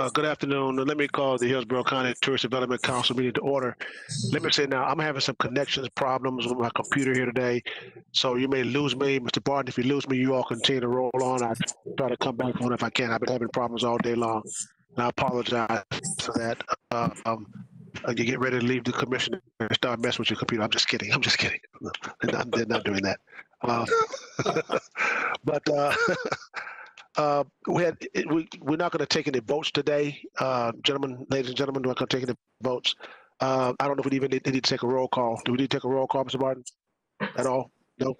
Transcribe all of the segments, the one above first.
Good afternoon. Let me call the Hillsborough County Tourist Development Council meeting to order. Let me say now, I'm having some connections problems with my computer here today, so you may lose me. Mr. Barton, if you lose me, you all continue to roll on. I try to come back on if I can. I've been having problems all day long, and I apologize for that. You get ready to leave the commission and start messing with your computer. I'm just kidding. I'm not doing that. We're not going to take any votes today, gentlemen, ladies and gentlemen. We're not going to take any votes. I don't know if we even need to take a roll call. Do we need to take a roll call, Mr. Barton? At all? No.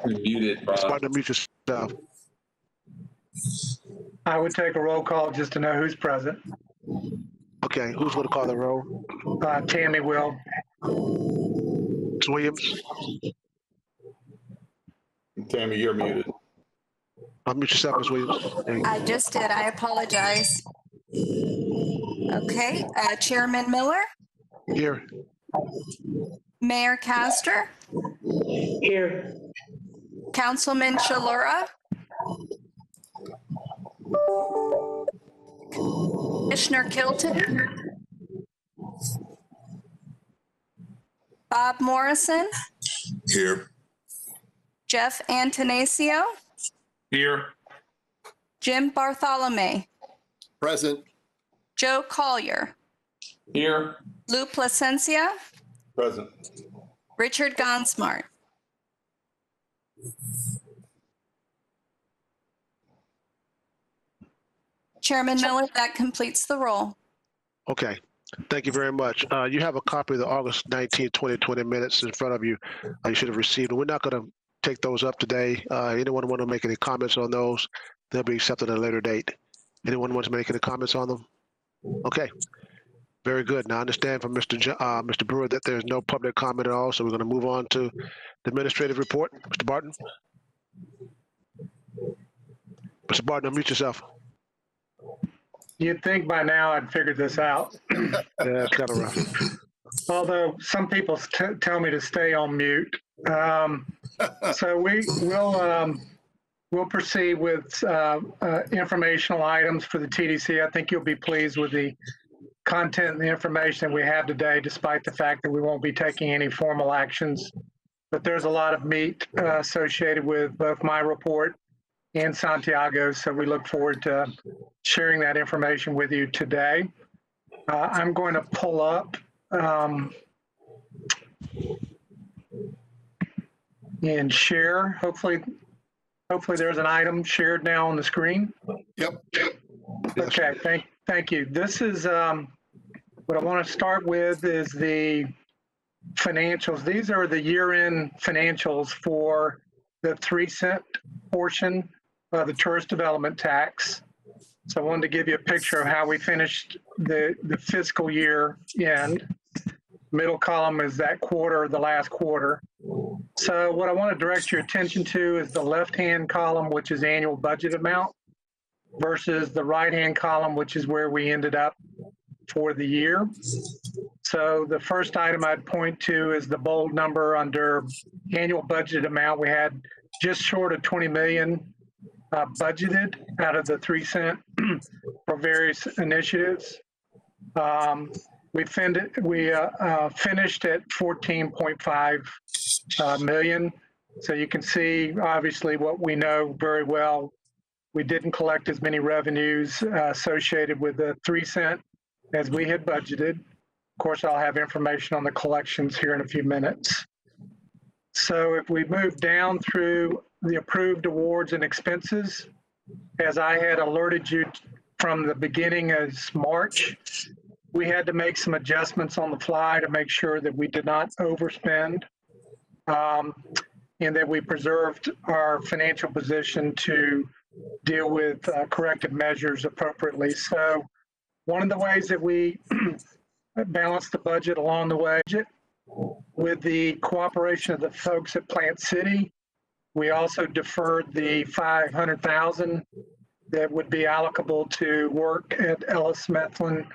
You're muted, Bob. Mr. Barton, mute yourself. I would take a roll call just to know who's present. Okay, who's going to call the roll? Tammy will. Ms. Williams. Tammy, you're muted. Unmute yourself, Ms. Williams. I just did. I apologize. Okay. Chairman Miller? Here. Mayor Castor? Here. Councilman Shalura? Commissioner Kilton? Bob Morrison? Here. Jeff Antonaccio? Here. Jim Bartholomew? Present. Joe Collier? Here. Lou Placencia? Present. Richard Gonsmart? Chairman Miller, that completes the roll. Okay. Thank you very much. You have a copy of the August 19, 2020 minutes in front of you. You should have received them. We're not going to take those up today. Anyone want to make any comments on those? They'll be accepted at a later date. Anyone want to make any comments on them? Okay. Very good. Now I understand from Mr. Brewer that there's no public comment at all, so we're going to move on to the administrative report. Mr. Barton? Mr. Barton, unmute yourself. You'd think by now I'd figured this out. Yeah, it's kind of rough. Although some people tell me to stay on mute. So we'll proceed with informational items for the TDC. I think you'll be pleased with the content and the information we have today, despite the fact that we won't be taking any formal actions. But there's a lot of meat associated with both my report and Santiago, so we look forward to sharing that information with you today. I'm going to pull up and share. Hopefully there's an item shared now on the screen. Yep. Okay, thank you. This is what I want to start with is the financials. These are the year-end financials for the 3-cent portion of the tourist development tax. So I wanted to give you a picture of how we finished the fiscal year end. Middle column is that quarter, the last quarter. So what I want to direct your attention to is the left-hand column, which is annual budget amount, versus the right-hand column, which is where we ended up for the year. So the first item I'd point to is the bold number under annual budget amount. We had just short of 20 million budgeted out of the 3-cent for various initiatives. We finished at 14.5 million. So you can see, obviously, what we know very well. We didn't collect as many revenues associated with the 3-cent as we had budgeted. Of course, I'll have information on the collections here in a few minutes. So if we move down through the approved awards and expenses, as I had alerted you from the beginning as March, we had to make some adjustments on the fly to make sure that we did not overspend and that we preserved our financial position to deal with corrective measures appropriately. So one of the ways that we balanced the budget along the way, with the cooperation of the folks at Plant City, we also deferred the $500,000 that would be allocable to work at Ellis Methven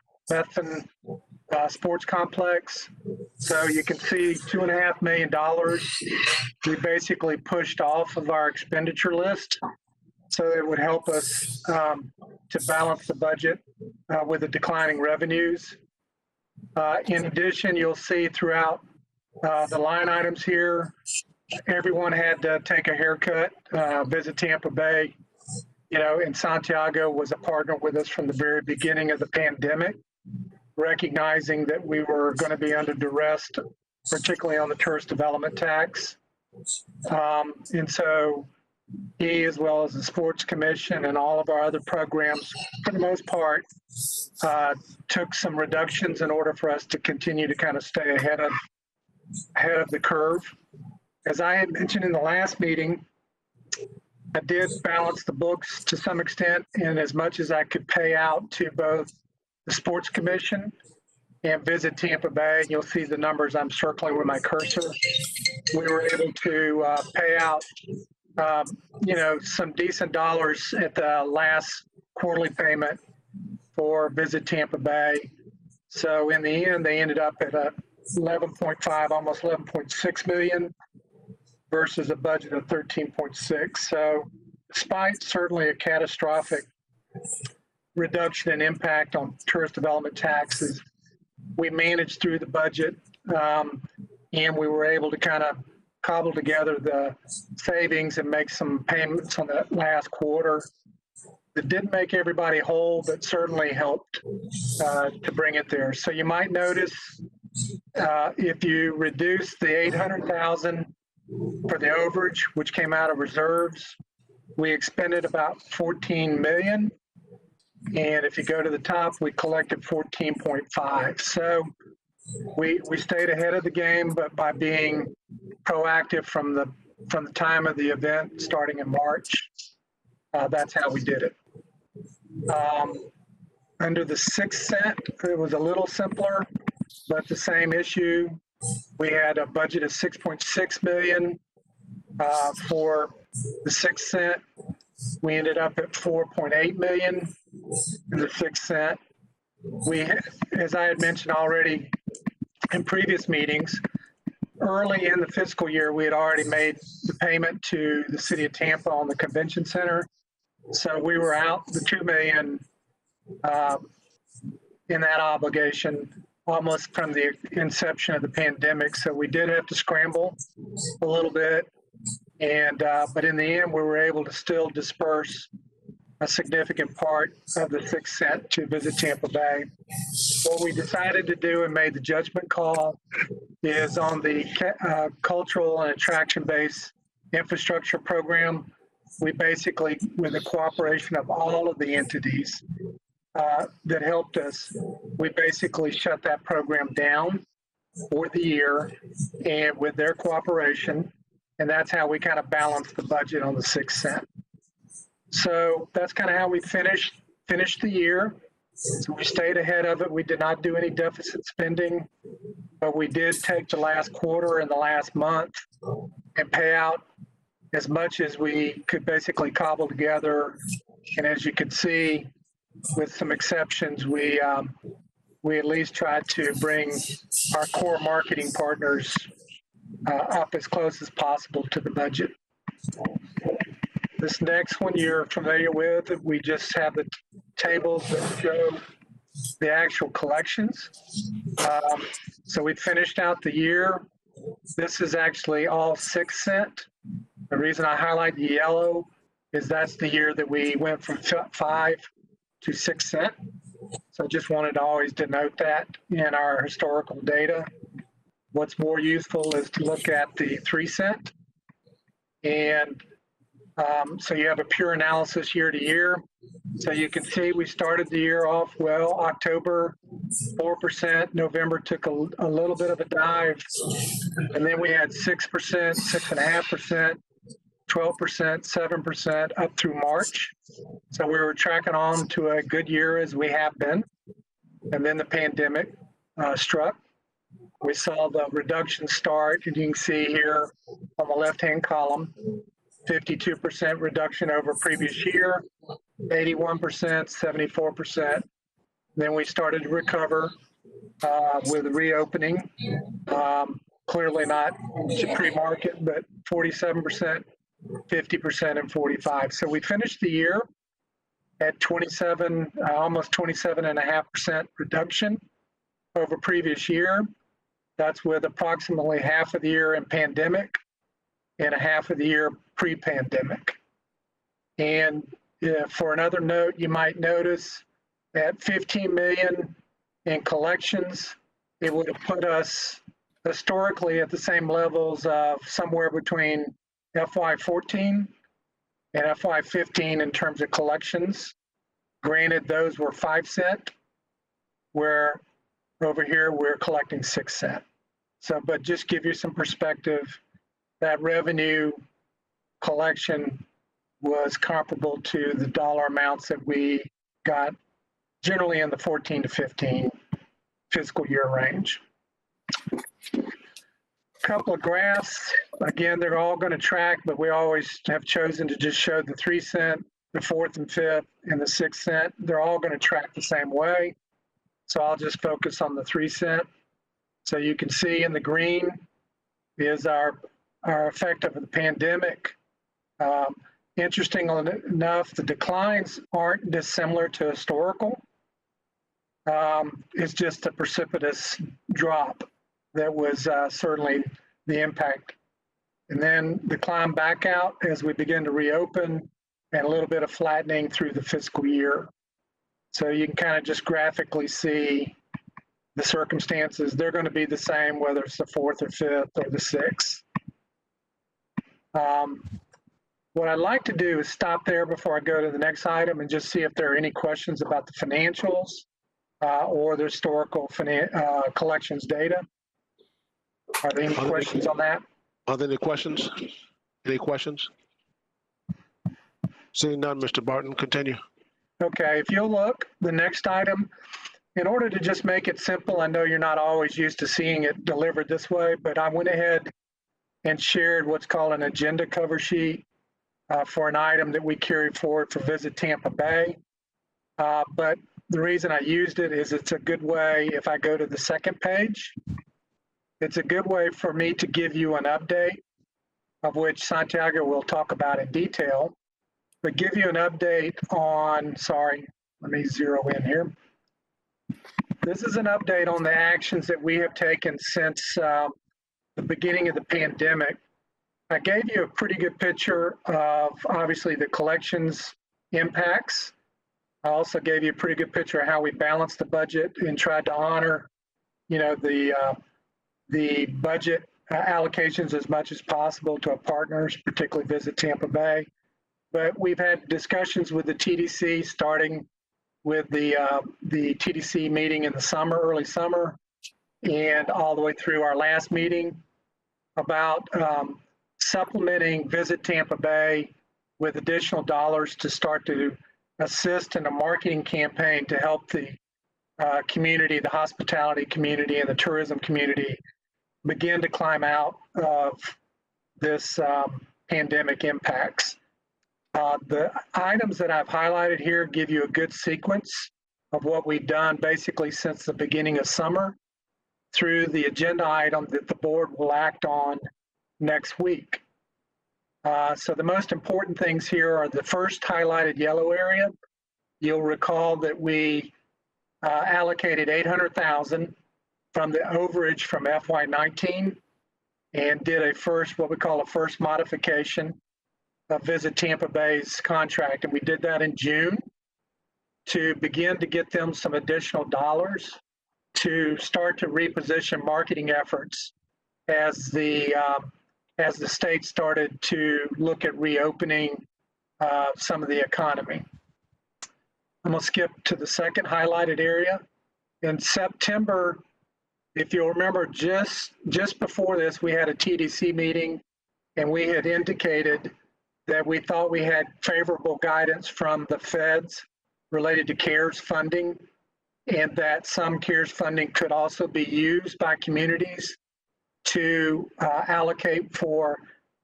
Sports Complex. So you can see $2.5 million we basically pushed off of our expenditure list. So it would help us to balance the budget with the declining revenues. In addition, you'll see throughout the line items here, everyone had to take a haircut. Visit Tampa Bay, and Santiago was a partner with us from the very beginning of the pandemic, recognizing that we were going to be under duress, particularly on the tourist development tax. And so he, as well as the Sports Commission and all of our other programs, for the most part, took some reductions in order for us to continue to kind of stay ahead of the curve. As I had mentioned in the last meeting, I did balance the books to some extent, in as much as I could pay out to both the Sports Commission and Visit Tampa Bay. You'll see the numbers I'm circling with my cursor. We were able to pay out, some decent dollars at the last quarterly payment for Visit Tampa Bay. So in the end, they ended up at 11.5, almost 11.6 million versus a budget of 13.6. So despite certainly a catastrophic reduction in impact on tourist development taxes, we managed through the budget, and we were able to kind of cobble together the savings and make some payments on that last quarter that didn't make everybody whole, but certainly helped to bring it there. So you might notice if you reduce the 800,000 for the overage, which came out of reserves, we expended about 14 million. And if you go to the top, we collected 14.5. So we stayed ahead of the game, but by being proactive from the time of the event starting in March, that's how we did it. Under the 6 cent, it was a little simpler, but the same issue. We had a budget of 6.6 million for the 6 cent. We ended up at 4.8 million in the 6 cent. We, as I had mentioned already in previous meetings, early in the fiscal year, we had already made the payment to the city of Tampa on the convention center. So we were out the 2 million in that obligation almost from the inception of the pandemic. So we did have to scramble a little bit. And but in the end, we were able to still disperse a significant part of the 6 cent to Visit Tampa Bay. What we decided to do and made the judgment call is on the cultural and attraction-based infrastructure program. We basically, with the cooperation of all of the entities that helped us, we basically shut that program down for the year, and with their cooperation, and that's how we kind of balanced the budget on the 6 cent. So that's kind of how we finished the year. So we stayed ahead of it. We did not do any deficit spending, but we did take the last quarter and the last month and pay out as much as we could basically cobble together. And as you can see, with some exceptions, we at least tried to bring our core marketing partners up as close as possible to the budget. This next one you're familiar with. We just have the tables that show the actual collections. So we finished out the year. This is actually all 6 cent. The reason I highlight the yellow is that's the year that we went from 5 to 6 cent. So I just wanted to always denote that in our historical data. What's more useful is to look at the 3 cent. And so you have a pure analysis year to year. So you can see we started the year off well. October, 4%. November took a little bit of a dive. And then we had 6%, 6.5%, 12%, 7% up through March. So we were tracking on to a good year as we have been. And then the pandemic struck. We saw the reduction start, and you can see here on the left-hand column, 52% reduction over previous year, 81%, 74%. Then we started to recover with the reopening. Clearly not to pre-market, but 47%, 50%, and 45%. So we finished the year at 27, almost 27.5% reduction over previous year. That's with approximately half of the year in pandemic and a half of the year pre-pandemic. And for another note, you might notice that 15 million in collections, it would have put us historically at the same levels of somewhere between FY14 and FY15 in terms of collections. Granted, those were 5 cents, where over here we're collecting 6 cents. So, but just give you some perspective, that revenue collection was comparable to the dollar amounts that we got generally in the 14 to 15 fiscal year range. Couple of graphs. Again, they're all going to track, but we always have chosen to just show the 3 cent, the 4th and 5th, and the 6 cent. They're all going to track the same way. So I'll just focus on the 3 cent. So you can see in the green is our effect of the pandemic. Interestingly enough, the declines aren't dissimilar to historical. It's just a precipitous drop that was certainly the impact. And then the climb back out as we begin to reopen, and a little bit of flattening through the fiscal year. So you can kind of just graphically see the circumstances. They're going to be the same whether it's the 4th or 5th or the 6th. What I'd like to do is stop there before I go to the next item and just see if there are any questions about the financials or the historical collections data. Are there any questions on that? Are there any questions? Any questions? Seeing none, Mr. Barton, continue. Okay, if you'll look, the next item, in order to just make it simple, I know you're not always used to seeing it delivered this way, but I went ahead and shared what's called an agenda cover sheet for an item that we carry forward for Visit Tampa Bay. But the reason I used it is it's a good way, if I go to the second page, it's a good way for me to give you an update, of which Santiago will talk about in detail, but give you an update on, sorry, let me zero in here. This is an update on the actions that we have taken since the beginning of the pandemic. I gave you a pretty good picture of obviously the collections impacts. I also gave you a pretty good picture of how we balanced the budget and tried to honor, you know, the budget allocations as much as possible to our partners, particularly Visit Tampa Bay. But we've had discussions with the TDC, starting with the TDC meeting in the summer, early summer, and all the way through our last meeting about supplementing Visit Tampa Bay with additional dollars to start to assist in a marketing campaign to help the community, the hospitality community and the tourism community begin to climb out of this pandemic impacts. The items that I've highlighted here give you a good sequence of what we've done basically since the beginning of summer through the agenda item that the board will act on next week. So the most important things here are the first highlighted yellow area. You'll recall that we allocated $800,000 from the overage from FY19 and did a first, what we call a first modification of Visit Tampa Bay's contract. And we did that in June to begin to get them some additional dollars to start to reposition marketing efforts as the state started to look at reopening some of the economy. I'm gonna skip to the second highlighted area. In September, if you'll remember, just before this, we had a TDC meeting and we had indicated that we thought we had favorable guidance from the feds related to CARES funding, and that some CARES funding could also be used by communities to allocate for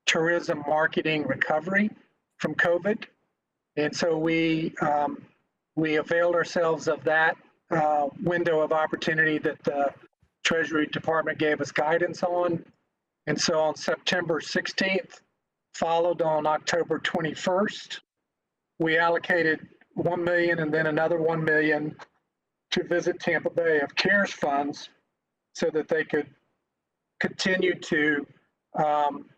tourism marketing recovery from COVID. And so we availed ourselves of that window of opportunity that the Treasury Department gave us guidance on. And so on September 16th, followed on October 21st, we allocated $1 million and then another $1 million to Visit Tampa Bay of CARES funds so that they could continue to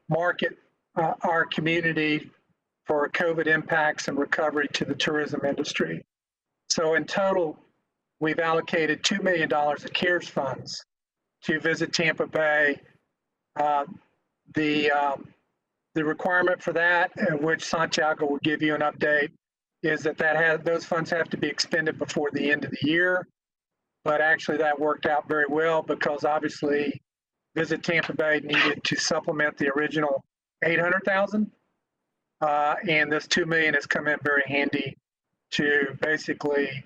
market our community for COVID impacts and recovery to the tourism industry. So in total, we've allocated $2 million of CARES funds to Visit Tampa Bay. The requirement for that, which Santiago will give you an update, is that those funds have to be expended before the end of the year. But actually that worked out very well because obviously Visit Tampa Bay needed to supplement the original $800,000. And this $2 million has come in very handy to basically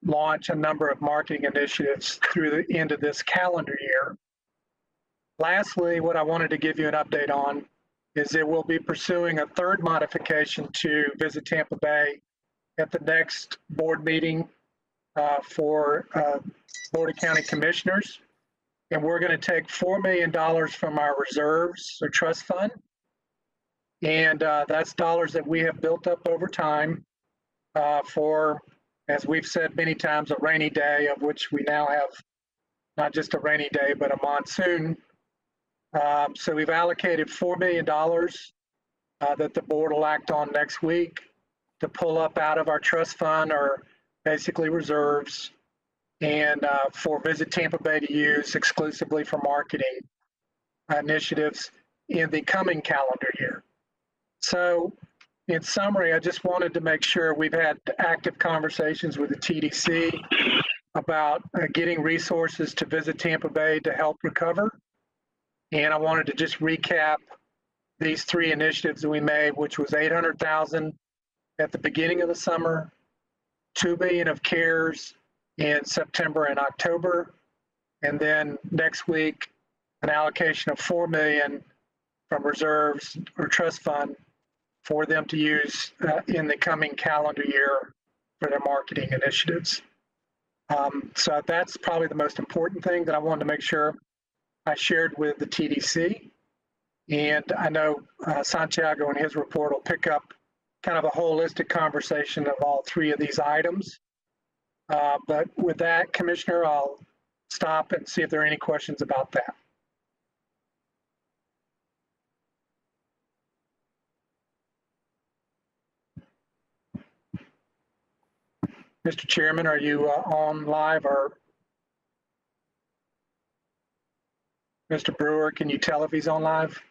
launch a number of marketing initiatives through the end of this calendar year. Lastly, what I wanted to give you an update on is that we'll be pursuing a third modification to Visit Tampa Bay at the next board meeting for Board of County Commissioners. And we're going to take $4 million from our reserves or trust fund. And that's dollars that we have built up over time for, as we've said many times, a rainy day, of which we now have not just a rainy day, but a monsoon. So we've allocated $4 million that the board will act on next week to pull up out of our trust fund, or basically reserves, and for Visit Tampa Bay to use exclusively for marketing initiatives in the coming calendar year. So in summary, I just wanted to make sure we've had active conversations with the TDC about getting resources to Visit Tampa Bay to help recover. And I wanted to just recap these three initiatives that we made, which was $800,000 at the beginning of the summer, $2 billion of CARES in September and October, and then next week, an allocation of $4 million from reserves or trust fund for them to use in the coming calendar year for their marketing initiatives. So that's probably the most important thing that I wanted to make sure I shared with the TDC. And I know Santiago in his report will pick up kind of a holistic conversation of all three of these items. But with that, Commissioner, I'll stop and see if there are any questions about that. Mr. Chairman, are you on live, or Mr. Brewer, can you tell if he's on live?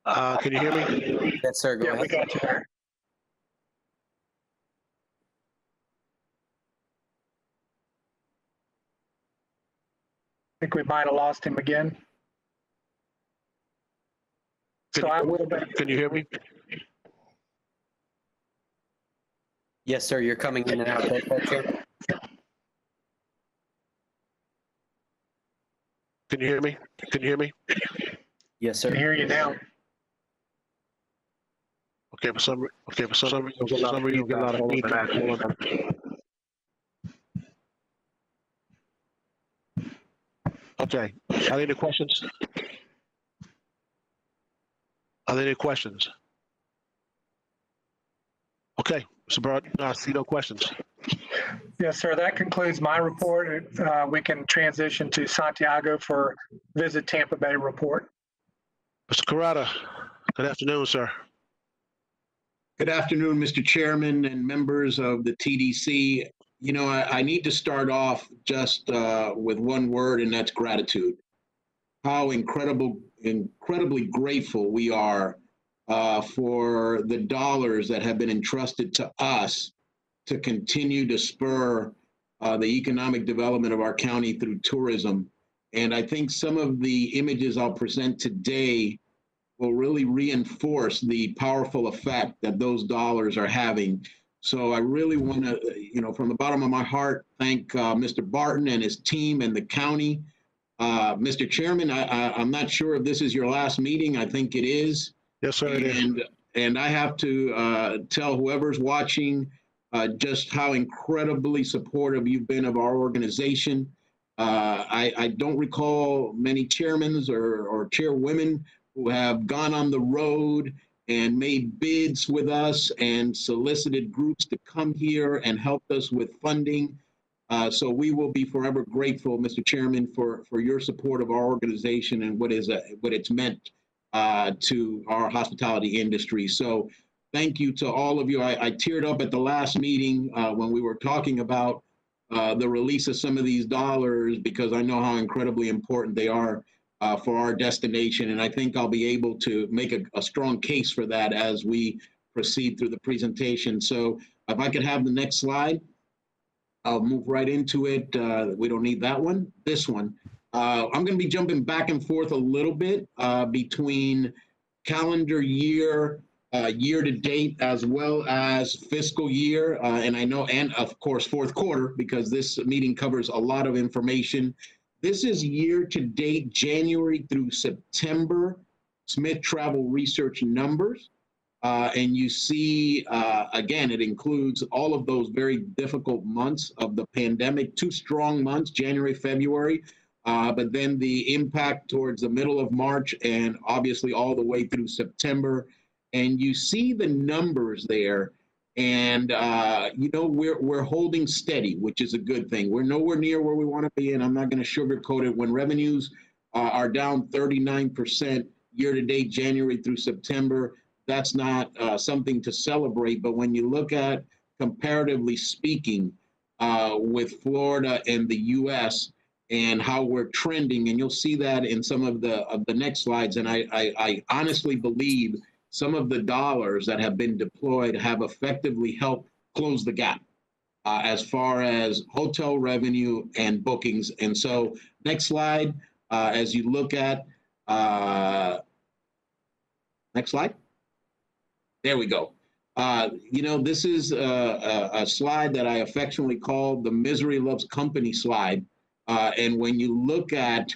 Can you hear me? Yes, sir. Go Yeah, ahead. we got you there. I think we might have lost him again. So I will. Can you hear me? Yes, sir. You're coming in and out. Chair. Can you hear me? Can you hear me? Yes, I can sir. hear you now. Okay, for some reason, we get a lot of feedback. Hold on. Okay, are there any questions? Are there any questions? Okay, Mr. Broad, no, I see no questions. Yes, sir. That concludes my report. We can transition to Santiago for Visit Tampa Bay report. Mr. Carrata, good afternoon, sir. Good afternoon, Mr. Chairman and members of the TDC. You know, I need to start off just with one word, and that's gratitude. How incredibly grateful we are for the dollars that have been entrusted to us to continue to spur the economic development of our county through tourism. And I think some of the images I'll present today will really reinforce the powerful effect that those dollars are having. So I really want to, you know, from the bottom of my heart, thank Mr. Barton and his team and the county. Mr. Chairman, I'm not sure if this is your last meeting. I think it is. Yes, sir, it is. And I have to tell whoever's watching just how incredibly supportive you've been of our organization. I don't recall many chairmen or chairwomen who have gone on the road and made bids with us and solicited groups to come here and helped us with funding. So we will be forever grateful, Mr. Chairman, for your support of our organization and what it's meant to our hospitality industry. So thank you to all of you. I teared up at the last meeting when we were talking about the release of some of these dollars, because I know how incredibly important they are for our destination. And I think I'll be able to make a strong case for that as we proceed through the presentation. So if I could have the next slide. I'll move right into it. We don't need that one. This one. I'm going to be jumping back and forth a little bit between calendar year, year to date, as well as fiscal year. And I know, and of course, fourth quarter, because this meeting covers a lot of information. This is year to date, January through September, Smith Travel Research numbers. And you see, again, it includes all of those very difficult months of the pandemic, 2 strong months, January, February, but then the impact towards the middle of March and obviously all the way through September. And you see the numbers there. And, you know, we're holding steady, which is a good thing. We're nowhere near where we want to be, and I'm not going to sugarcoat it. When revenues are down 39% year to date, January through September, that's not something to celebrate. But when you look at, comparatively speaking, with Florida and the U.S. and how we're trending, and you'll see that in some of the next slides. And I honestly believe some of the dollars that have been deployed have effectively helped close the gap as far as hotel revenue and bookings. And so next slide, as you look at, next slide. There we go. You know, this is a slide that I affectionately call the misery loves company slide. And when you look at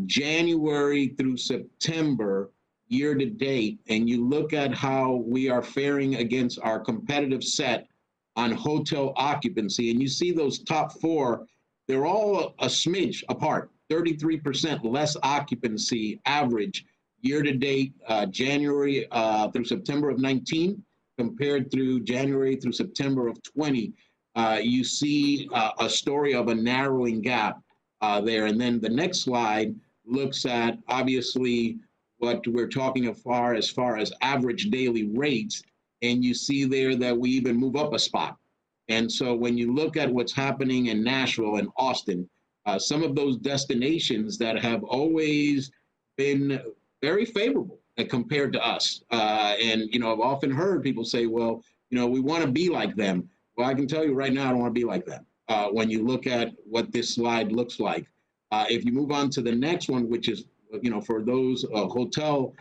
January through September year to date, and you look at how we are faring against our competitive set on hotel occupancy, and you see those top 4, they're all a smidge apart, 33% less occupancy average year to date, January through September of 19, compared through January through September of 20, you see a story of a narrowing gap there. And then the next slide looks at, obviously, what we're talking as far as average daily rates. And you see there that we even move up a spot. And so when you look at what's happening in Nashville and Austin, some of those destinations that have always been very favorable compared to us. And, you know, I've often heard people say, well, you know, we want to be like them. Well, I can tell you right now, I don't want to be like them. When you look at what this slide looks like. If you move on to the next one, which is, you know, for those hotel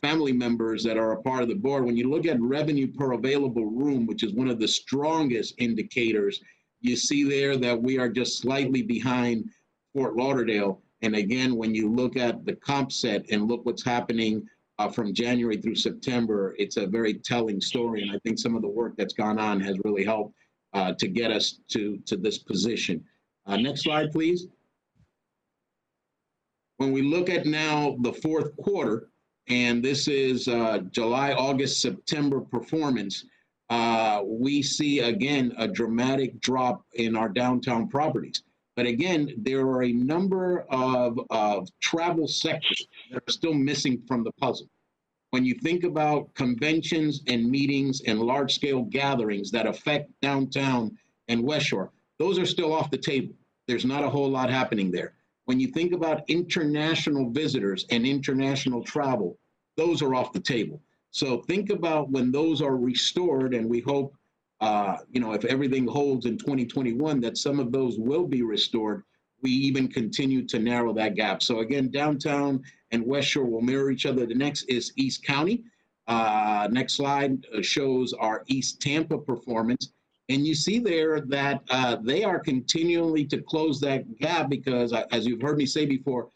family members that are a part of the board, when you look at revenue per available room, which is one of the strongest indicators, you see there that we are just slightly behind Fort Lauderdale. And again, when you look at the comp set and look what's happening from January through September, it's a very telling story. And I think some of the work that's gone on has really helped to get us to this position. Next slide, please. When we look at now the fourth quarter, and this is July, August, September performance, we see again a dramatic drop in our downtown properties. But again, there are a number of travel sectors that are still missing from the puzzle. When you think about conventions and meetings and large-scale gatherings that affect downtown and Westshore, those are still off the table. There's not a whole lot happening there. When you think about international visitors and international travel, those are off the table. So think about when those are restored, and we hope, you know, if everything holds in 2021, that some of those will be restored. We even continue to narrow that gap. So again, downtown and Westshore will mirror each other. The next is East County. Next slide shows our East Tampa performance. And you see there that they are continually to close that gap because, as you've heard me say before,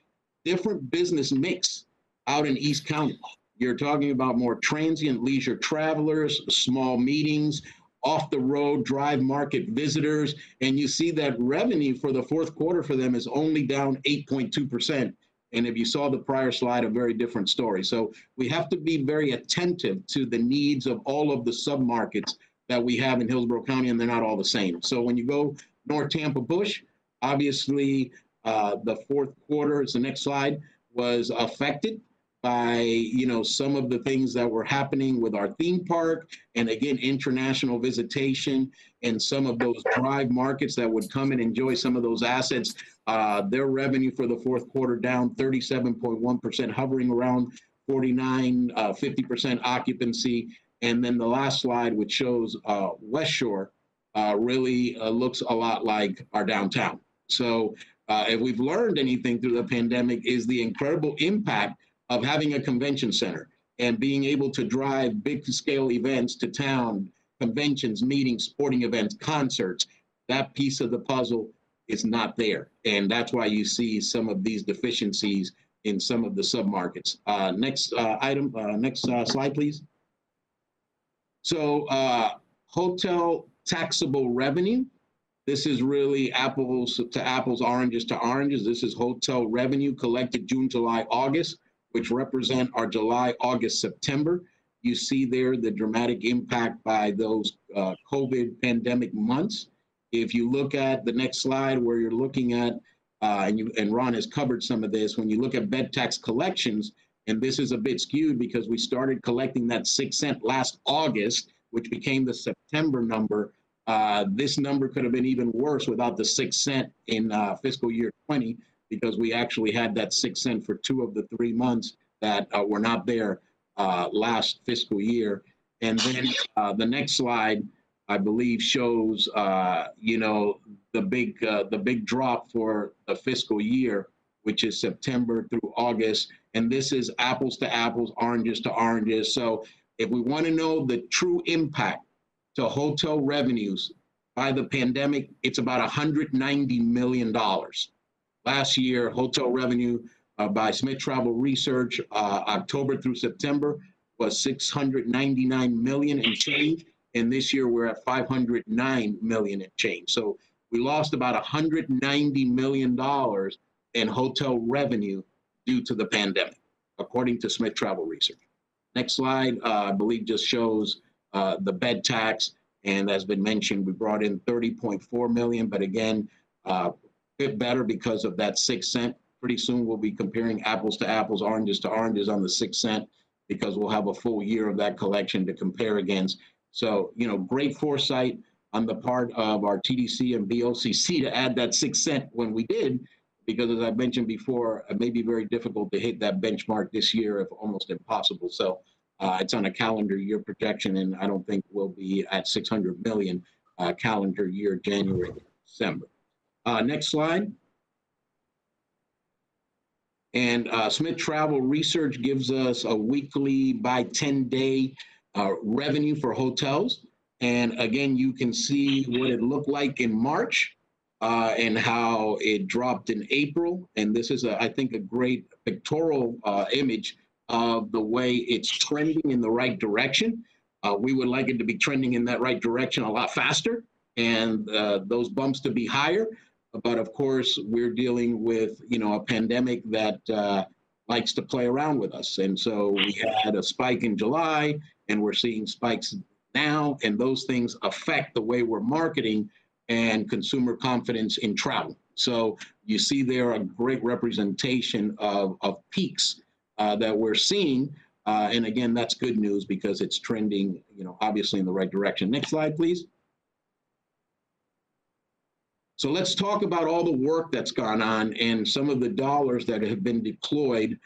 different business mix out in East County. You're talking about more transient leisure travelers, small meetings, off the road, drive market visitors. And you see that revenue for the fourth quarter for them is only down 8.2% And if you saw the prior slide, a very different story. So we have to be very attentive to the needs of all of the submarkets that we have in Hillsborough County, and they're not all the same. So when you go North Tampa Bush, obviously the fourth quarter, it's the next slide, was affected by, you know, some of the things that were happening with our theme park, and again, international visitation, and some of those drive markets that would come and enjoy some of those assets. Their revenue for the fourth quarter down 37.1%, hovering around 50% occupancy. And then the last slide, which shows Westshore, really looks a lot like our downtown. So if we've learned anything through the pandemic, is the incredible impact of having a convention center and being able to drive big scale events to town, conventions, meetings, sporting events, concerts. That piece of the puzzle is not there. And that's why you see some of these deficiencies in some of the submarkets. Next slide, please. So hotel taxable revenue. This is really apples to apples, oranges to oranges. This is hotel revenue collected June, July, August, which represent our July, August, September. You see there the dramatic impact by those COVID pandemic months. If you look at the next slide where you're looking at, and Ron has covered some of this, when you look at bed tax collections, and this is a bit skewed because we started collecting that 6 cent last August, which became the September number. This number could have been even worse without the 6 cent in fiscal year 20, because we actually had that 6 cent for 2 of the 3 months that were not there last fiscal year. And then the next slide, I believe, shows you know, the big drop for the fiscal year, which is September through August. And this is apples to apples, oranges to oranges. So if we want to know the true impact to hotel revenues by the pandemic, it's about $190 million. Last year, hotel revenue by Smith Travel Research, October through September, was $699 million and change. And this year we're at $509 million and change. So we lost about $190 million in hotel revenue due to the pandemic, according to Smith Travel Research. Next slide, I believe, just shows the bed tax. And as been mentioned, we brought in 30.4 million, but again, a bit better because of that 6 cent. Pretty soon we'll be comparing apples to apples, oranges to oranges on the 6 cent, because we'll have a full year of that collection to compare against. So, you know, great foresight on the part of our TDC and BOCC to add that 6 cent when we did, because as I mentioned before, it may be very difficult to hit that benchmark this year, if almost impossible. So it's on a calendar year projection, and I don't think we'll be at 600 million calendar year, January, December. Next slide. And Smith Travel Research gives us a weekly by 10-day revenue for hotels. And again, you can see what it looked like in March and how it dropped in April. And this is, I think, a great pictorial image of the way it's trending in the right direction. We would like it to be trending in that right direction a lot faster, and those bumps to be higher. But of course, we're dealing with, you know, a pandemic that likes to play around with us. And so we had a spike in July, and we're seeing spikes now, and those things affect the way we're marketing and consumer confidence in travel. So you see there a great representation of peaks that we're seeing. And again, that's good news because it's trending, you know, obviously in the right direction. Next slide, please. So let's talk about all the work that's gone on and some of the dollars that have been deployed.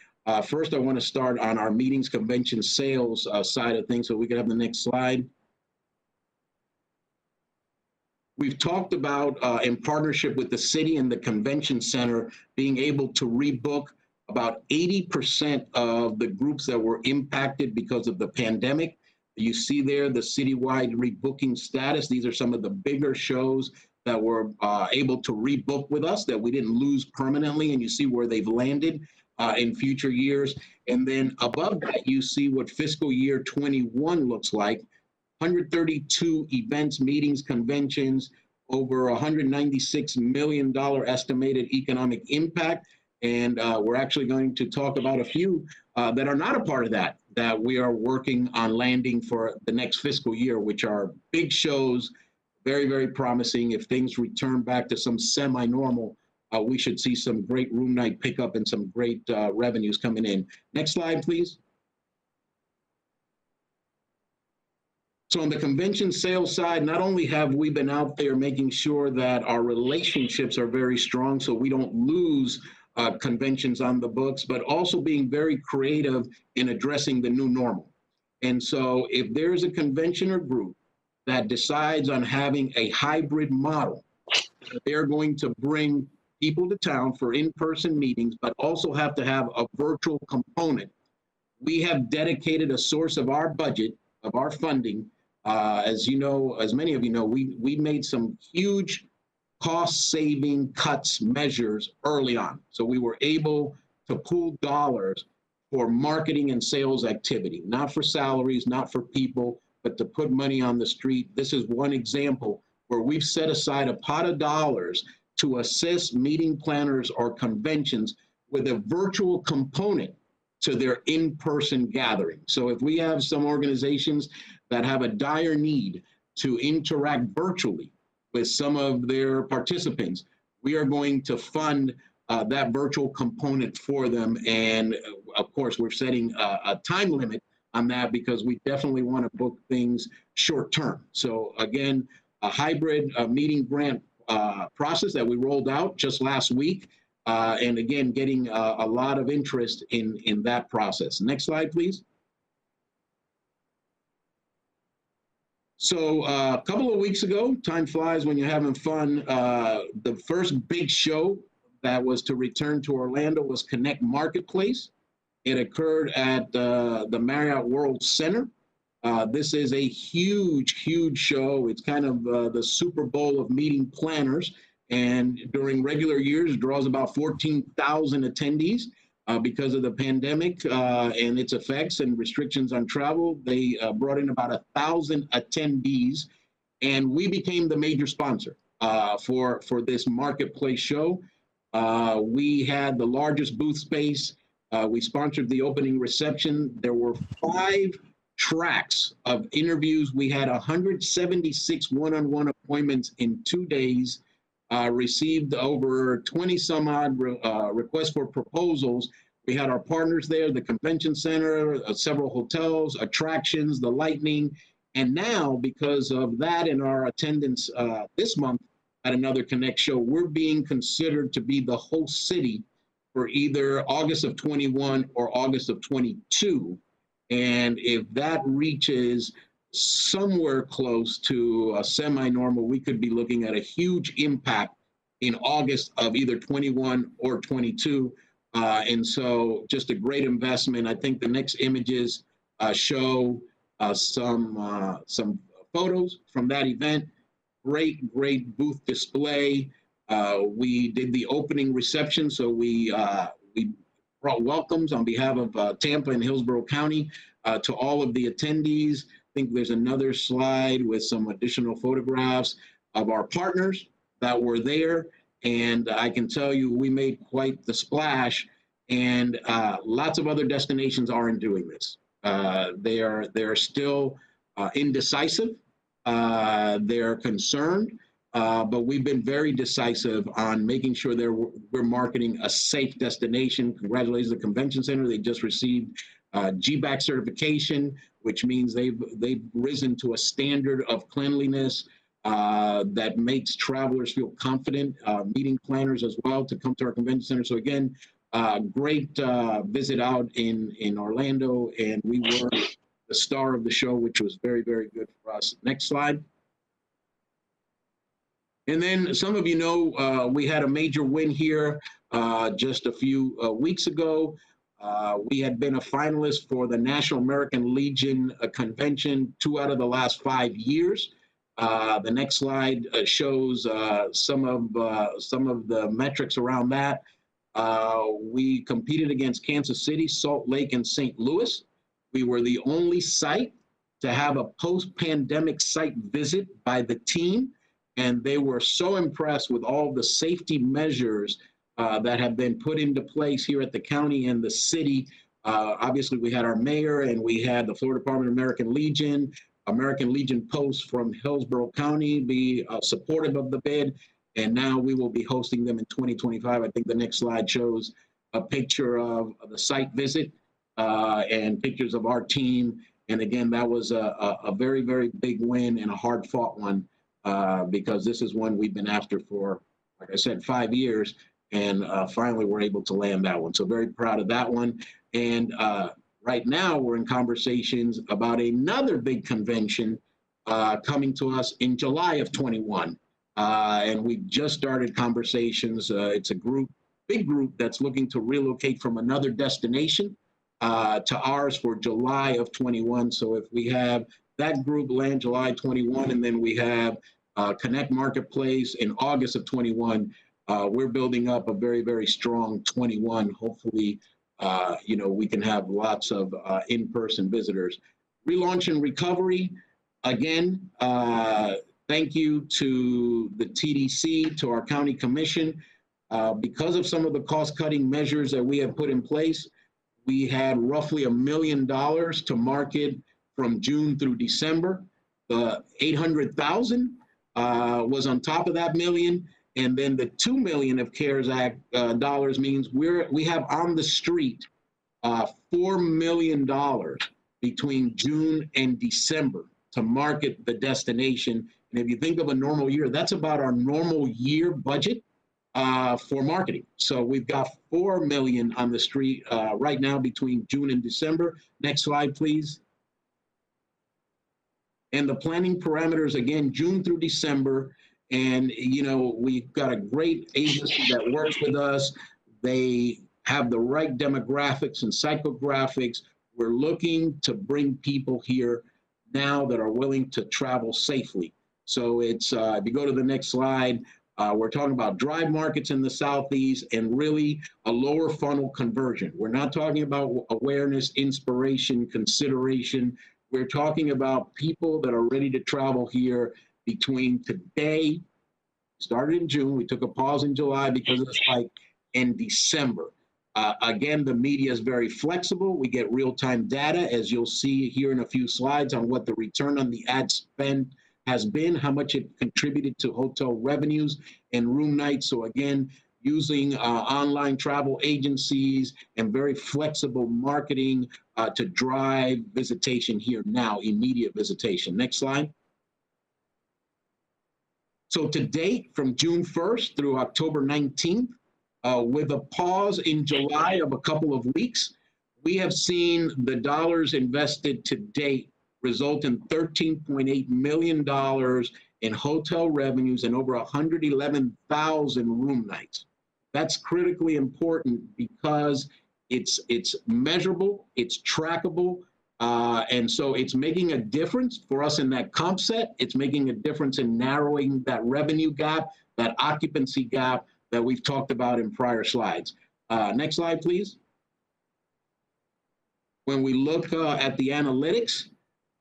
First, I want to start on our meetings, convention, sales side of things, so we can have the next slide. We've talked about, in partnership with the city and the convention center, being able to rebook about 80% of the groups that were impacted because of the pandemic. You see there the citywide rebooking status. These are some of the bigger shows that were able to rebook with us that we didn't lose permanently, and you see where they've landed in future years. And then above that, you see what fiscal year 21 looks like. 132 events, meetings, conventions, over $196 million estimated economic impact. And we're actually going to talk about a few that are not a part of that we are working on landing for the next fiscal year, which are big shows, very, very promising. If things return back to some semi-normal, we should see some great room night pickup and some great revenues coming in. Next slide, please. So on the convention sales side, not only have we been out there making sure that our relationships are very strong so we don't lose conventions on the books, but also being very creative in addressing the new normal. And so if there's a convention or group that decides on having a hybrid model, they're going to bring people to town for in-person meetings, but also have to have a virtual component. We have dedicated a source of our budget, of our funding. As you know, as many of you know, we made some huge cost-saving cuts measures early on. So we were able to pool dollars for marketing and sales activity, not for salaries, not for people, but to put money on the street. This is one example where we've set aside a pot of dollars to assist meeting planners or conventions with a virtual component to their in-person gathering. So if we have some organizations that have a dire need to interact virtually with some of their participants, we are going to fund that virtual component for them. And of course, we're setting a time limit on that because we definitely want to book things short term. So again, a hybrid meeting grant process that we rolled out just last week. And again, getting a lot of interest in that process. Next slide, please. So a couple of weeks ago, time flies when you're having fun, the first big show that was to return to Orlando was Connect Marketplace. It occurred at the Marriott World Center. This is a huge, huge show. It's kind of the Super Bowl of meeting planners. And during regular years, it draws about 14,000 attendees. Because of the pandemic and its effects and restrictions on travel, they brought in about 1,000 attendees, and we became the major sponsor for this marketplace show. We had the largest booth space. We sponsored the opening reception. There were 5 tracks of interviews. We had 176 one-on-one appointments in 2 days. Received over 20 some odd requests for proposals. We had our partners there, the convention center, several hotels, attractions, the Lightning. And now, because of that and our attendance this month at another Connect show, we're being considered to be the host city for either August of 21 or August of 22. And if that reaches somewhere close to a semi-normal, we could be looking at a huge impact in August of either 21 or 22. And so just a great investment. I think the next images show some photos from that event. Great booth display. We did the opening reception, so we brought welcomes on behalf of Tampa and Hillsborough County to all of the attendees. I think there's another slide with some additional photographs of our partners that were there. And I can tell you, we made quite the splash, and lots of other destinations aren't doing this. They're still indecisive. They're concerned, but we've been very decisive on making sure we're marketing a safe destination. Congratulations to the Convention Center. They just received GBAC certification, which means they've risen to a standard of cleanliness that makes travelers feel confident, meeting planners as well, to come to our convention center. So again, great visit out in Orlando, and we were the star of the show, which was very, very good for us. Next slide. And then some of you know we had a major win here just a few weeks ago. We had been a finalist for the National American Legion Convention 2 out of the last 5 years. The next slide shows some of the metrics around that. We competed against Kansas City, Salt Lake, and St. Louis. We were the only site to have a post-pandemic site visit by the team, and they were so impressed with all the safety measures that have been put into place here at the county and the city. Obviously, we had our mayor and we had the Florida Department of American Legion Post from Hillsborough County be supportive of the bid. And now we will be hosting them in 2025. I think the next slide shows a picture of the site visit and pictures of our team. And again, that was a very, very big win and a hard fought one because this is one we've been after for, like I said, 5 years. And finally, we're able to land that one. So very proud of that one. And right now, we're in conversations about another big convention coming to us in July of 21. And we've just started conversations. It's a big group that's looking to relocate from another destination to ours for July of 21. So if we have that group land July 21, and then we have Connect Marketplace in August of 21, we're building up a very, very strong 21. Hopefully, we can have lots of in-person visitors. Relaunch and recovery, again, thank you to the TDC, to our county commission. Because of some of the cost-cutting measures that we have put in place, we had roughly $1 million to market from June through December. The $800,000 was on top of that million. And then the $2 million of CARES Act dollars means we have on the street $4 million between June and December to market the destination. And if you think of a normal year, that's about our normal year budget for marketing. So we've got $4 million on the street right now between June and December. Next slide, please. And the planning parameters, again, June through December. And, we've got a great agency that works with us. They have the right demographics and psychographics. We're looking to bring people here now that are willing to travel safely. So it's, if you go to the next slide, we're talking about drive markets in the Southeast and really a lower funnel conversion. We're not talking about awareness, inspiration, consideration. We're talking about people that are ready to travel here between today, started in June, we took a pause in July because of the spike, and December. Again, the media is very flexible. We get real-time data, as you'll see here in a few slides, on what the return on the ad spend has been, how much it contributed to hotel revenues and room nights. So again, using online travel agencies and very flexible marketing to drive visitation here now, immediate visitation. Next slide. So to date, from June 1st through October 19th, with a pause in July of a couple of weeks, we have seen the dollars invested to date result in $13.8 million in hotel revenues and over 111,000 room nights. That's critically important because it's measurable, it's trackable, and so it's making a difference for us in that comp set. It's making a difference in narrowing that revenue gap, that occupancy gap that we've talked about in prior slides. Next slide, please. When we look at the analytics,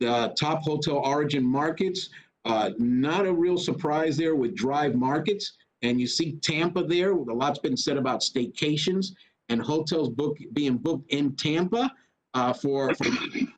the top hotel origin markets, not a real surprise there with drive markets. And you see Tampa there, a lot's been said about staycations and hotels being booked in Tampa for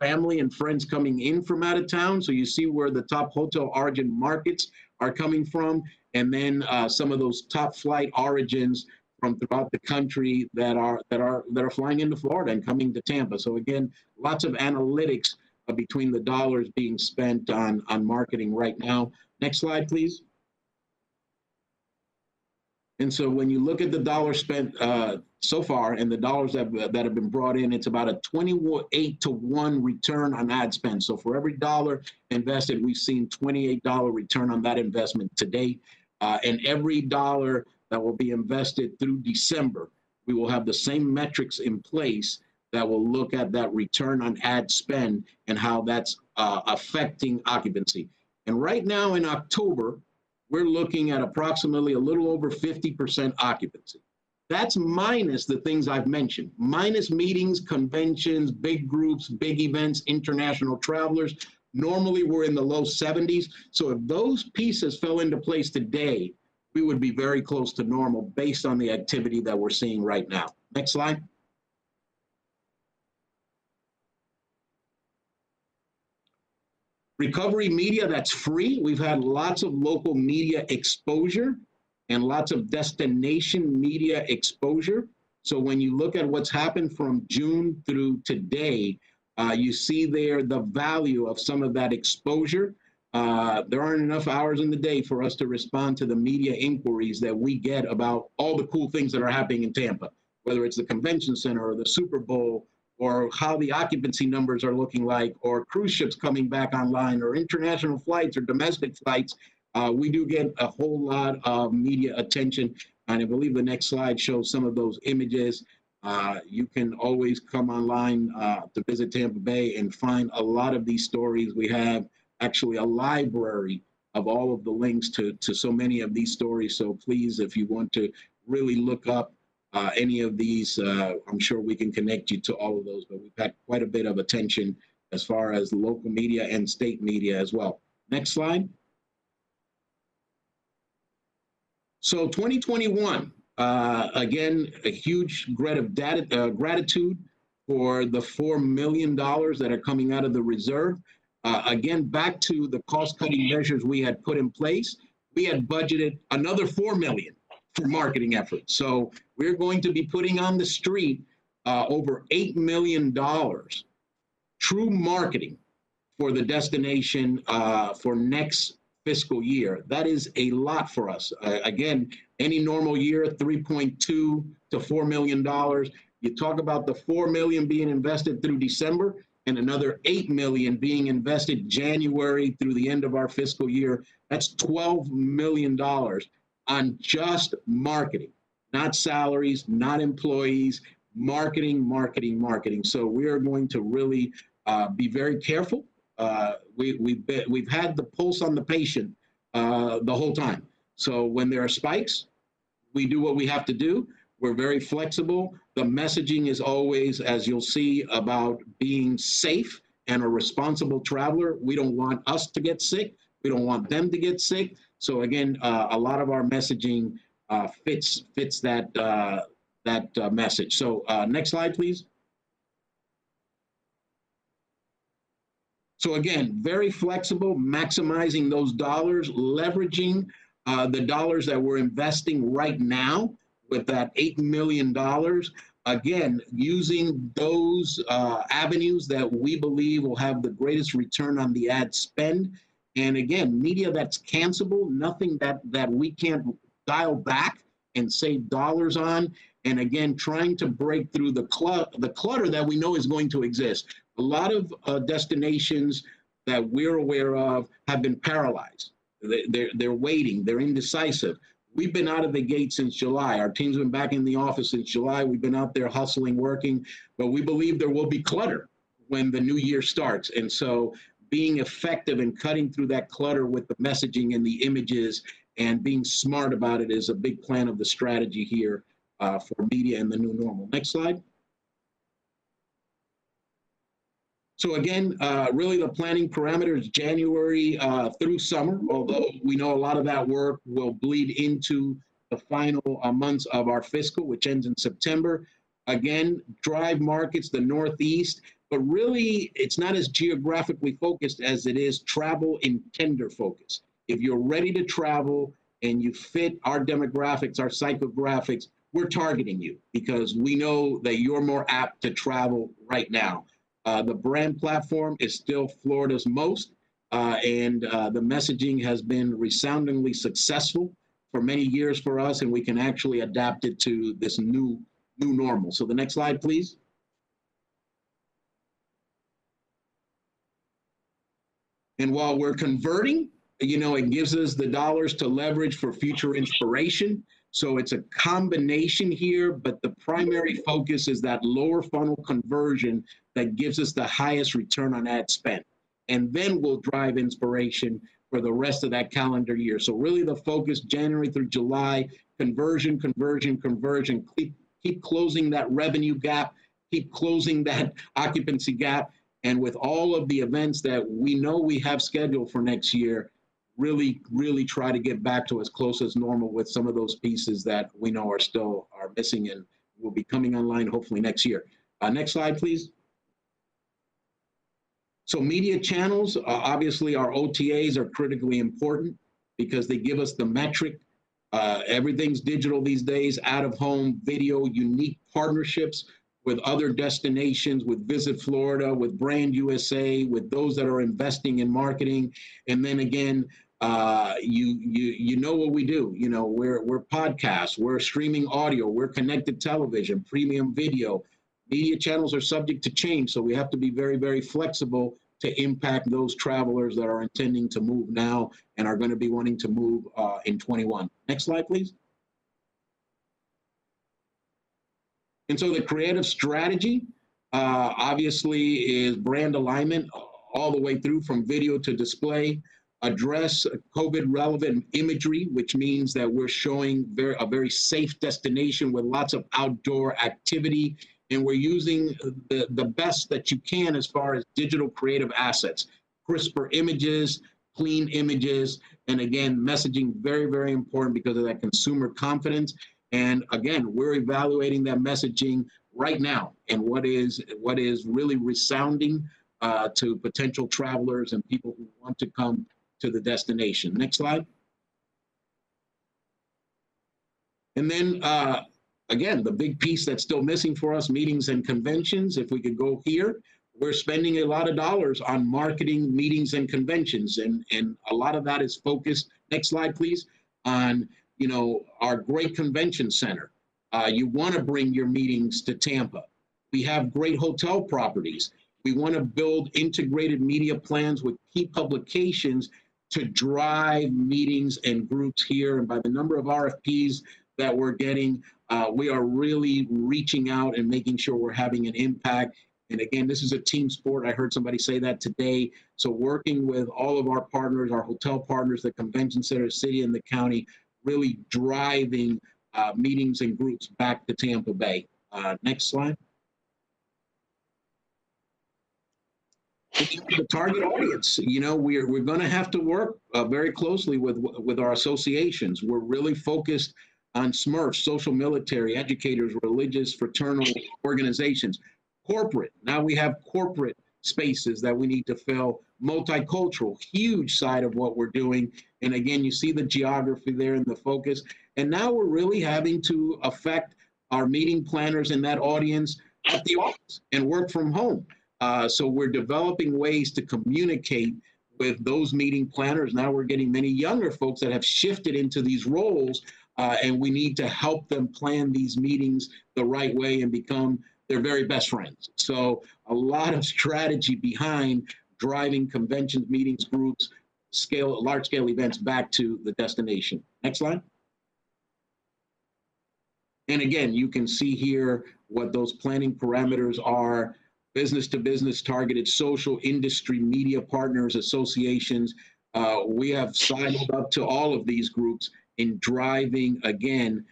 family and friends coming in from out of town. So you see where the top hotel origin markets are coming from. And then some of those top flight origins from throughout the country that are flying into Florida and coming to Tampa. So again, lots of analytics between the dollars being spent on marketing right now. Next slide, please. And so when you look at the dollars spent so far and the dollars that have been brought in, it's about a 28-to-1 return on ad spend. So for every dollar invested, we've seen $28 return on that investment to date. And every dollar that will be invested through December, we will have the same metrics in place that will look at that return on ad spend and how that's affecting occupancy. And right now in October, we're looking at approximately a little over 50% occupancy. That's minus the things I've mentioned, minus meetings, conventions, big groups, big events, international travelers. Normally we're in the low 70s. So if those pieces fell into place today, we would be very close to normal based on the activity that we're seeing right now. Next slide. Recovery media, that's free. We've had lots of local media exposure and lots of destination media exposure. So when you look at what's happened from June through today, you see there the value of some of that exposure. There aren't enough hours in the day for us to respond to the media inquiries that we get about all the cool things that are happening in Tampa, whether it's the convention center or the Super Bowl, or how the occupancy numbers are looking like, or cruise ships coming back online, or international flights or domestic flights. We do get a whole lot of media attention. And I believe the next slide shows some of those images. You can always come online to visit Tampa Bay and find a lot of these stories. We have actually a library of all of the links to so many of these stories. So please, if you want to really look up any of these, I'm sure we can connect you to all of those, but we've had quite a bit of attention as far as local media and state media as well. Next slide. So 2021, again, a huge gratitude for the $4 million that are coming out of the reserve. Again, back to the cost-cutting measures we had put in place, we had budgeted another $4 million for marketing efforts. So we're going to be putting on the street over $8 million true marketing for the destination for next fiscal year. That is a lot for us. Again, any normal year, $3.2 to $4 million. You talk about the $4 million being invested through December and another $8 million being invested January through the end of our fiscal year. That's $12 million on just marketing, not salaries, not employees, marketing, marketing, marketing. So we are going to really be very careful. We've had the pulse on the patient the whole time. So when there are spikes, we do what we have to do. We're very flexible. The messaging is always, as you'll see, about being safe and a responsible traveler. We don't want us to get sick. We don't want them to get sick. So again, a lot of our messaging fits that message. So next slide, please. So again, very flexible, maximizing those dollars, leveraging the dollars that we're investing right now with that $8 million. Again, using those avenues that we believe will have the greatest return on the ad spend. And again, media that's cancelable, nothing that we can't dial back and save dollars on. And again, trying to break through the clutter that we know is going to exist. A lot of destinations that we're aware of have been paralyzed. They're waiting, they're indecisive. We've been out of the gate since July. Our team's been back in the office since July. We've been out there hustling, working, but we believe there will be clutter when the new year starts. And so being effective and cutting through that clutter with the messaging and the images and being smart about it is a big plan of the strategy here for media and the new normal. Next slide. So again, really the planning parameters, January through summer, although we know a lot of that work will bleed into the final months of our fiscal, which ends in September. Again, drive markets, the Northeast, but really it's not as geographically focused as it is travel and tender focus. If you're ready to travel and you fit our demographics, our psychographics, we're targeting you because we know that you're more apt to travel right now. The brand platform is still Florida's most, and the messaging has been resoundingly successful for many years for us, and we can actually adapt it to this new normal. So the next slide, please. And while we're converting, it gives us the dollars to leverage for future inspiration. So it's a combination here, but the primary focus is that lower funnel conversion that gives us the highest return on ad spend. And then we'll drive inspiration for the rest of that calendar year. So really the focus January through July, conversion, conversion, conversion, keep closing that revenue gap, keep closing that occupancy gap. And with all of the events that we know we have scheduled for next year, really, really try to get back to as close as normal with some of those pieces that we know are missing and will be coming online hopefully next year. Next slide, please. So media channels, obviously our OTAs are critically important because they give us the metric. Everything's digital these days, out of home video, unique partnerships with other destinations, with Visit Florida, with Brand USA, with those that are investing in marketing. And then again, you know what we do. You know, we're podcasts, we're streaming audio, we're connected television, premium video. Media channels are subject to change, so we have to be very, very flexible to impact those travelers that are intending to move now and are going to be wanting to move in 21. Next slide, please. And so the creative strategy, obviously, is brand alignment all the way through from video to display, address COVID-relevant imagery, which means that we're showing a very safe destination with lots of outdoor activity, and we're using the best that you can as far as digital creative assets, crisper images, clean images, and again, messaging very, very important because of that consumer confidence. And again, we're evaluating that messaging right now and what is really resounding to potential travelers and people who want to come to the destination. Next slide. And then again, the big piece that's still missing for us, meetings and conventions. If we could go here, we're spending a lot of dollars on marketing meetings and conventions, and a lot of that is focused, next slide please, on our great convention center. You want to bring your meetings to Tampa. We have great hotel properties. We want to build integrated media plans with key publications to drive meetings and groups here. And by the number of RFPs that we're getting, we are really reaching out and making sure we're having an impact. And again, this is a team sport. I heard somebody say that today. So working with all of our partners, our hotel partners, the convention center, city, and the county, really driving meetings and groups back to Tampa Bay. Next slide. The target audience, we're going to have to work very closely with our associations. We're really focused on SMERFs, social military, educators, religious, fraternal organizations, corporate. Now we have corporate spaces that we need to fill, multicultural, huge side of what we're doing. And again, you see the geography there and the focus. And now we're really having to affect our meeting planners in that audience at the office and work from home. So we're developing ways to communicate with those meeting planners. Now we're getting many younger folks that have shifted into these roles, and we need to help them plan these meetings the right way and become their very best friends. So a lot of strategy behind driving conventions, meetings, groups, large-scale events back to the destination. Next slide. And again, you can see here what those planning parameters are: business-to-business targeted, social, industry, media partners, associations. We have signed up to all of these groups in driving, again,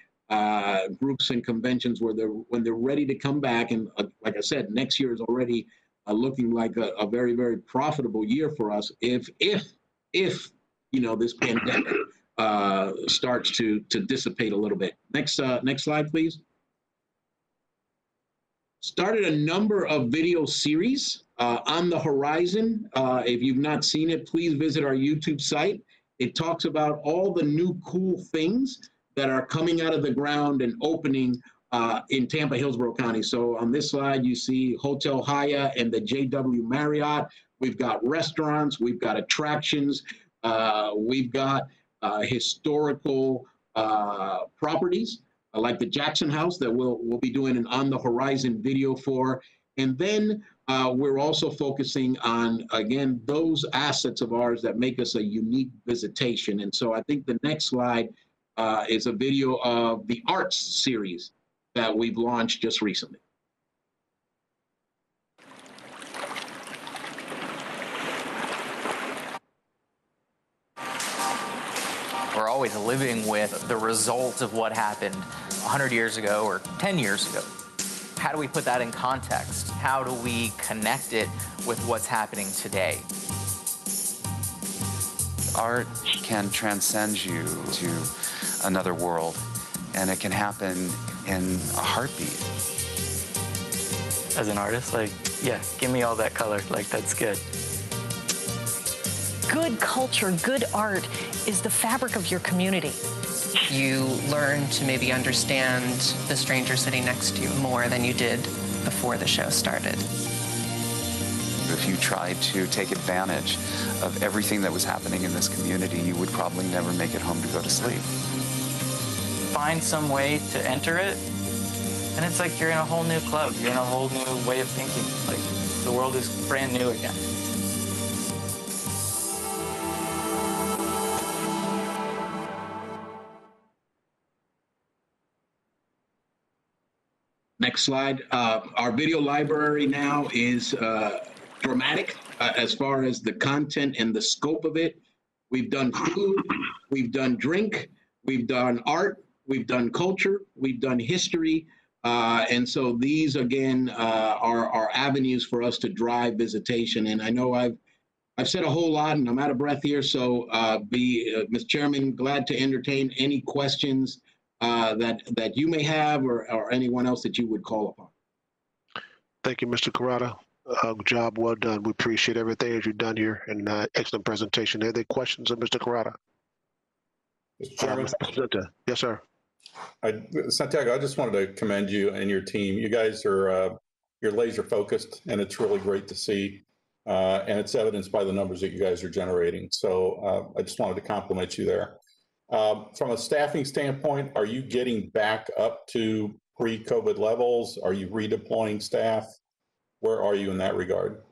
groups and conventions when they're ready to come back. And like I said, next year is already looking like a very, very profitable year for us if this pandemic starts to dissipate a little bit. Next slide, please. Started a number of video series on the horizon. If you've not seen it, please visit our YouTube site. It talks about all the new cool things that are coming out of the ground and opening in Tampa, Hillsborough County. So on this slide, you see Hotel Hyatt and the JW Marriott. We've got restaurants, we've got attractions, we've got historical properties like the Jackson House that we'll be doing an on the horizon video for. And then we're also focusing on, again, those assets of ours that make us a unique visitation. And so I think the next slide is a video of the arts series that we've launched just recently. We're always living with the result of what happened 100 years ago or 10 years ago. How do we put that in context? How do we connect it with what's happening today? art can transcend you to another world, and it can happen in a heartbeat. As an artist, like, yeah, give me all that color. Like, that's good. Good culture, good art is the fabric of your community. You learn to maybe understand the stranger sitting next to you more than you did before the show started. If you tried to take advantage of everything that was happening in this community, you would probably never make it home to go to sleep. Find some way to enter it, and it's like you're in a whole new club. You're in a whole new way of thinking. Like, the world is brand new again. Next slide. Our video library now is dramatic as far as the content and the scope of it. We've done food, we've done drink, we've done art, we've done culture, we've done history. And so these, again, are avenues for us to drive visitation. And I know I've said a whole lot and I'm out of breath here. So Mr. Chairman, glad to entertain any questions that you may have or anyone else that you would call upon. Thank you, Mr. Kurata. Job well done. We appreciate everything that you've done here, and excellent presentation. Are there questions of Mr. Kurata? Mr. Chairman? Yes, sir. Santiago, I just wanted to commend you and your team. You guys are you're laser focused, and it's really great to see. And it's evidenced by the numbers that you guys are generating. So I just wanted to compliment you there. From a staffing standpoint, are you getting back up to pre-COVID levels? Are you redeploying staff? Where are you in that regard?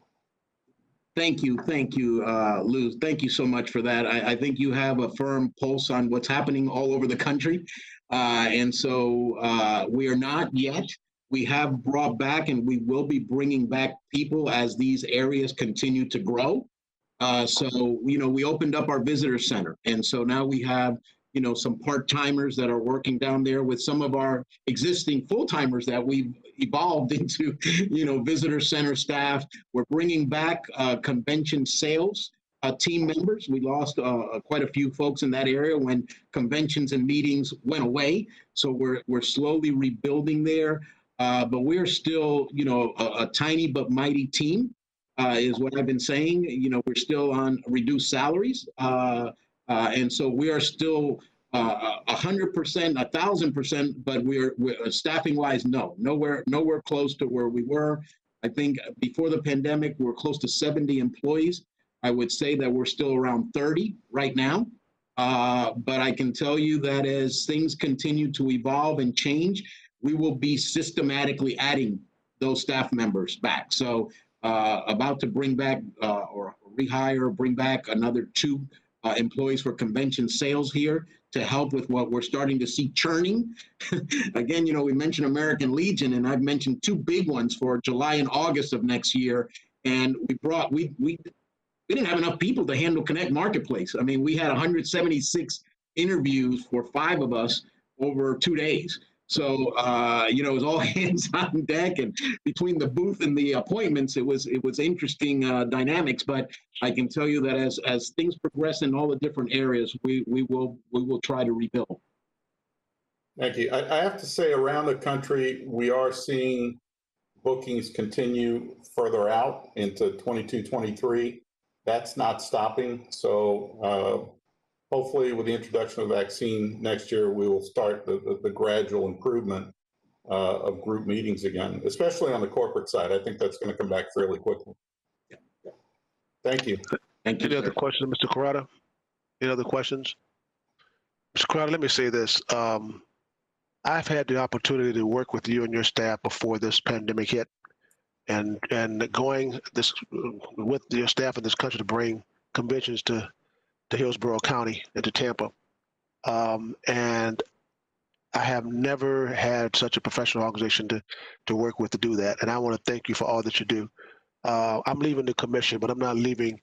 Thank you, Lou. Thank you so much for that. I think you have a firm pulse on what's happening all over the country. And so we are not yet. We have brought back and we will be bringing back people as these areas continue to grow. So, we opened up our visitor center. And so now we have, some part-timers that are working down there with some of our existing full-timers that we've evolved into, visitor center staff. We're bringing back convention sales team members. We lost quite a few folks in that area when conventions and meetings went away. So we're slowly rebuilding there. But we're still, a tiny but mighty team. Is what I've been saying. We're still on reduced salaries. And so we are still 100%, 1,000%, but we're staffing wise, nowhere close to where we were. I think before the pandemic, we were close to 70 employees. I would say that we're still around 30 right now. But I can tell you that as things continue to evolve and change, we will be systematically adding those staff members back. So about to bring back or rehire, bring back another 2 employees for convention sales here to help with what we're starting to see churning. Again, we mentioned American Legion, and I've mentioned 2 big ones for July and August of next year. And we didn't have enough people to handle Connect Marketplace. I mean, we had 176 interviews for 5 of us over 2 days. So, it was all hands on deck, and between the booth and the appointments, it was interesting dynamics. But I can tell you that as things progress in all the different areas, we will try to rebuild. Thank you. I have to say, around the country, we are seeing bookings continue further out into 22, 23. That's not stopping. So hopefully with the introduction of the vaccine next year, we will start the gradual improvement of group meetings again, especially on the corporate side. I think that's going to come back fairly quickly. Yeah. Thank you. Thank you. Any other questions, Mr. Kurata? Any other questions? Mr. Kurata, let me say this. I've had the opportunity to work with you and your staff before this pandemic hit, and going this with your staff in this country to bring conventions to Hillsborough County and to Tampa. And I have never had such a professional organization to work with to do that. And I want to thank you for all that you do. I'm leaving the commission, but I'm not leaving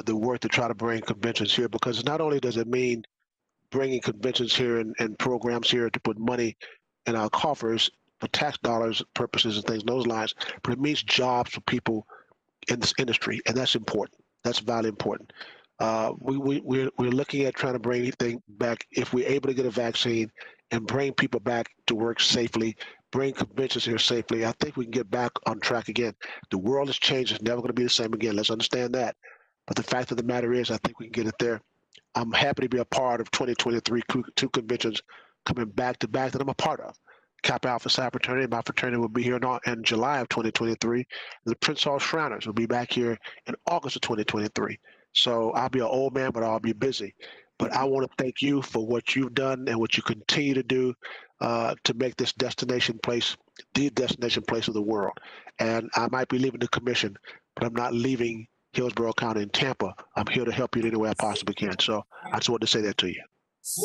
the work to try to bring conventions here, because not only does it mean bringing conventions here and programs here to put money in our coffers for tax dollars purposes and things along those lines, but it means jobs for people in this industry. And that's important. That's vitally important. We're looking at trying to bring anything back if we're able to get a vaccine and bring people back to work safely, bring conventions here safely. I think we can get back on track again. The world has changed. It's never going to be the same again. Let's understand that. But the fact of the matter is, I think we can get it there. I'm happy to be a part of 2023, two conventions coming back to back that I'm a part of. Kappa Alpha Psi fraternity. My fraternity will be here in July of 2023. The Prince Hall Shriners will be back here in August of 2023. So I'll be an old man, but I'll be busy. But I want to thank you for what you've done and what you continue to do to make this destination place, the destination place of the world. And I might be leaving the commission, but I'm not leaving Hillsborough County in Tampa. I'm here to help you in any way I possibly can. So I just wanted to say that to you.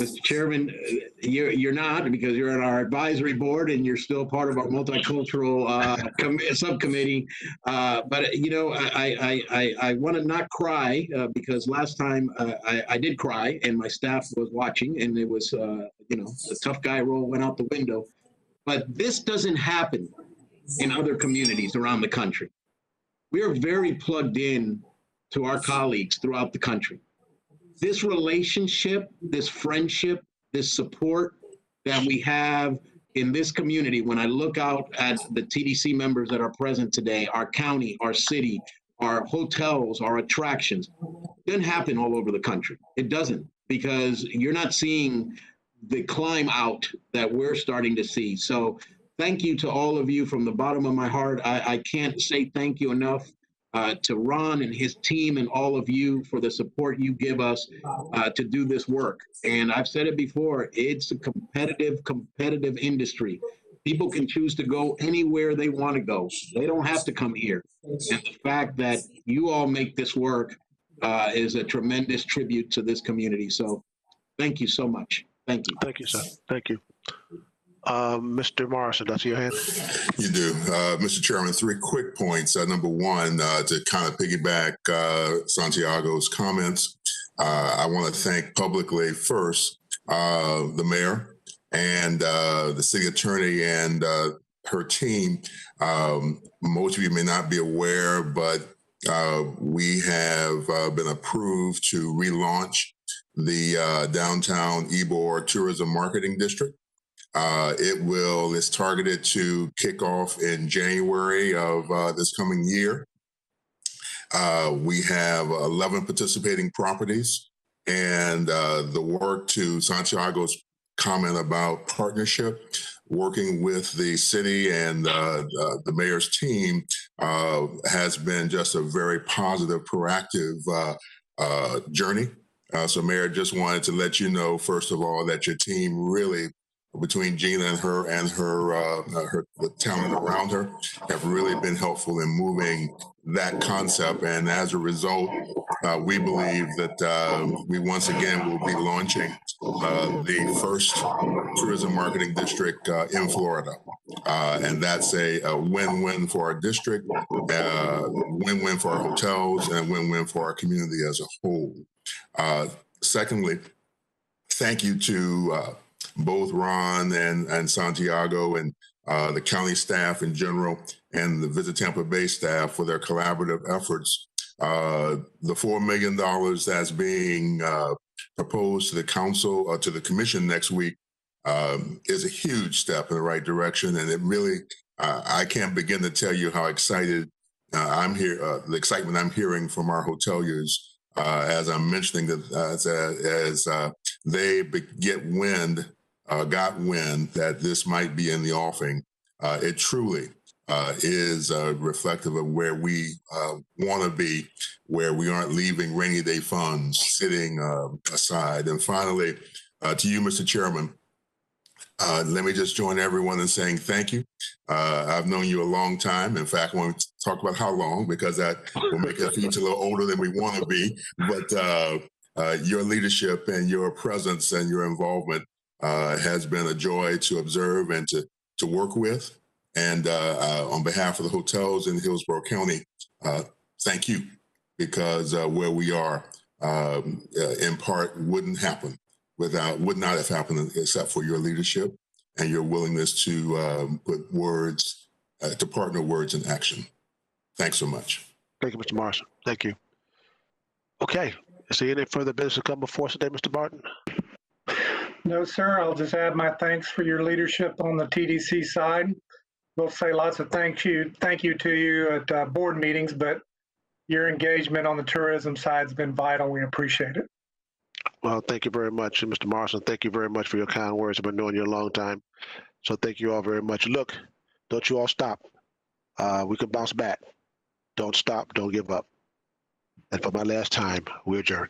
Mr. Chairman, you're not, because you're on our advisory board and you're still part of our multicultural subcommittee. But you know, I want to not cry because last time I did cry and my staff was watching, and it was you know, the tough guy role went out the window. But this doesn't happen in other communities around the country. We are very plugged in to our colleagues throughout the country. This relationship, this friendship, this support that we have in this community, when I look out at the TDC members that are present today, our county, our city, our hotels, our attractions, it doesn't happen all over the country. It doesn't, because you're not seeing the climb out that we're starting to see. So thank you to all of you from the bottom of my heart. I can't say thank you enough. To Ron and his team and all of you for the support you give us to do this work. And I've said it before, it's a competitive industry. People can choose to go anywhere they want to go. They don't have to come here. And the fact that you all make this work is a tremendous tribute to this community. So thank you so much. Thank you. Thank you, sir. Thank you. Mr. Morrison, that's your hand. You do. Mr. Chairman, 3 quick points. Number one, to kind of piggyback Santiago's comments, I want to thank publicly first the mayor and the city attorney and her team. Most of you may not be aware, but we have been approved to relaunch the downtown Ybor Tourism Marketing District. It's targeted to kick off in January of this coming year. We have 11 participating properties, and the work, to Santiago's comment about partnership, working with the city and the mayor's team has been just a very positive, proactive journey. So Mayor, just wanted to let you know, first of all, that your team really, between Gina and the talent around her, have really been helpful in moving that concept. And as a result, we believe that we once again will be launching the first tourism marketing district in Florida. And that's a win-win for our district, win-win for our hotels, and a win-win for our community as a whole. Secondly, thank you to both Ron and Santiago and the county staff in general and the Visit Tampa Bay staff for their collaborative efforts. The $4 million that's being proposed to the council, to the commission next week, is a huge step in the right direction. And it really, I can't begin to tell you how excited I'm here, the excitement I'm hearing from our hoteliers as I'm mentioning that as they got wind that this might be in the offing. It truly is reflective of where we want to be, where we aren't leaving rainy day funds sitting aside. And finally, to you, Mr. Chairman, let me just join everyone in saying thank you. I've known you a long time. In fact, I want to talk about how long, because that will make us each a little older than we want to be. But your leadership and your presence and your involvement has been a joy to observe and to work with. And on behalf of the hotels in Hillsborough County, thank you, because where we are, in part, would not have happened except for your leadership and your willingness to put words, to partner words in action. Thanks so much. Thank you, Mr. Morrison. Thank you. Okay, Is there any further business to come before us today, Mr. Barton? No, sir. I'll just add my thanks for your leadership on the TDC side. We'll say lots of thank you to you at board meetings, but your engagement on the tourism side has been vital. We appreciate it. Well, thank you very much. And Mr. Morrison, thank you very much for your kind words. I've been knowing you a long time. So thank you all very much. Look, don't you all stop. We can bounce back. Don't stop. Don't give up. And for my last time, we adjourn.